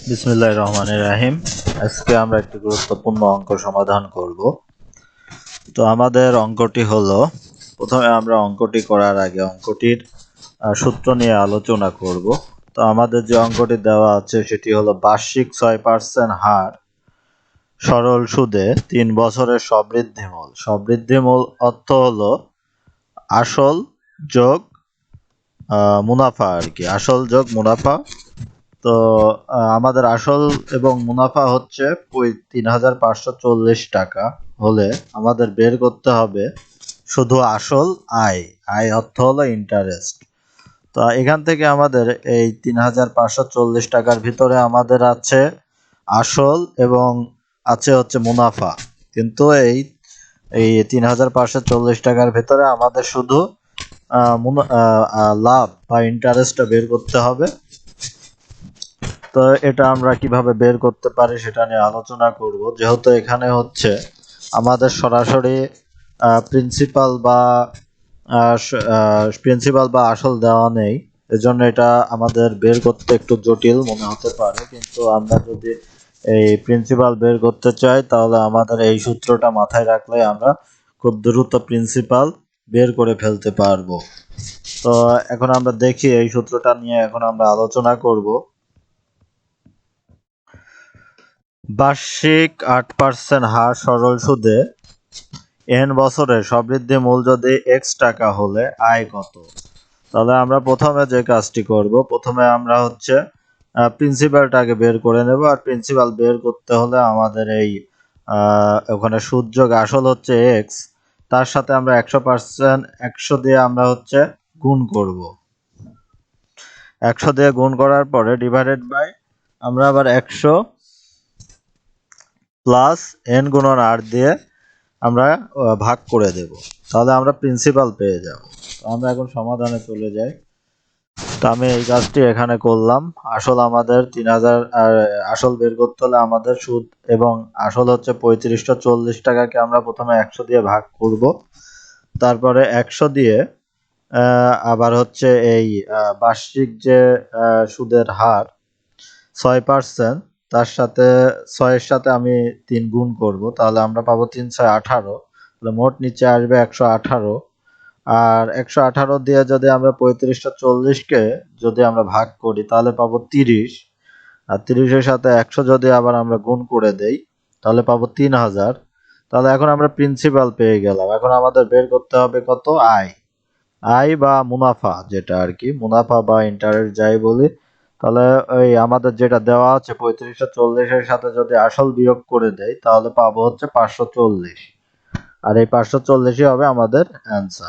বিসমিল্লাহির রহমানির রহিম। আজকে আমরা একটি গুরুত্বপূর্ণ অঙ্ক সমাধান করব। তো আমাদের অঙ্কটি হলো, প্রথমে আমরা অঙ্কটি করার আগে অঙ্কটির সূত্র নিয়ে আলোচনা করব। তো আমাদের যে অঙ্কটি দেওয়া আছে সেটি হলো বার্ষিক 6% হার সরল সুদে 3 বছরের সবৃদ্ধিমূল। সবৃদ্ধিমূল অর্থ হলো আসল যোগ মুনাফা আর কি, আসল যোগ মুনাফা। তো আমাদের আসল এবং মুনাফা হচ্ছে 3,540 টাকা হলে আমাদের বের করতে হবে শুধু আসল আয়। আয় অর্থ হলো ইন্টারেস্ট। তো এখান থেকে আমাদের এই 3,540 টাকার ভিতরে আমাদের আছে আসল এবং আছে হচ্ছে মুনাফা, কিন্তু এই 3,540 টাকার ভিতরে আমাদের শুধু লাভ বা ইন্টারেস্টটা বের করতে হবে। তো এটা আমরা কিভাবে বের করতে পারি সেটা নিয়ে আলোচনা করব। যেহেতু এখানে হচ্ছে আমাদের সরাসরি প্রিন্সিপাল বা আসল দেওয়া নেই, এজন্য এটা আমাদের বের করতে একটু জটিল মনে হতে পারে। কিন্তু আমরা যদি এই প্রিন্সিপাল বের করতে চাই তাহলে আমাদের এই সূত্রটা মাথায় রাখলে আমরা খুব দ্রুত প্রিন্সিপাল বের করে ফেলতে পারবো। তো এখন আমরা দেখি এই সূত্রটা নিয়ে এখন আমরা আলোচনা করব। বার্ষিক 8% হার সরল সুদে n বছরের সবৃদ্ধি মূল যদি x টাকা হলে আয় কত? তাহলে আমরা প্রথমে যে কাজটি করব, প্রথমে আমরা হচ্ছে প্রিন্সিপালটাকে বের করে নেব। আর প্রিন্সিপাল বের করতে হলে আমাদের এই ওখানে সুদ যোগ আসল হচ্ছে x, তার সাথে আমরা 100% 100 দিয়ে আমরা হচ্ছে গুণ করব। 100 দিয়ে গুণ করার পরে ডিভাইডেড বাই আমরা আবার 100 প্লাস n গুণন r দিয়ে আমরা ভাগ করে দেব, তাহলে আমরা প্রিন্সিপাল পেয়ে যাব। তো আমরা এখন সমাধানে চলে যাই। তো আমি এই কাজটি এখানে করলাম। আসল আমাদের 3,000, আর আসল বের করতে হলে আমাদের সুদ এবং আসল হচ্ছে 3540 টাকাকে আমরা প্রথমে 100 দিয়ে ভাগ করব, তারপরে 100 দিয়ে আবার হচ্ছে এই বার্ষিক যে সুদের হার 6%, তার সাথে 6-এর সাথে আমি 3 গুণ করব, তাহলে আমরা পাবো 3×6=18। তাহলে মোট নিচে আসবে 118। আর 118 দিয়ে যদি আমরা 3540-কে যদি আমরা ভাগ করি তাহলে পাবো 30। আর 30-এর সাথে 100 যদি আবার আমরা গুণ করে দেই তাহলে পাবো 3000। তাহলে এখন আমরা প্রিন্সিপাল পেয়ে গেলাম। এখন আমাদের বের করতে হবে কত? আয়। আয় বা মুনাফা, যেটা আর কি, মুনাফা বা ইন্টারেস্ট যাই বলি। তাহলে ওই আমাদের যেটা দেওয়া আছে 3540-এর সাথে যদি আসল বিয়োগ করে দেই তাহলে পাবো হচ্ছে 540। আর এই 540-ই হবে আমাদের অ্যান্সার।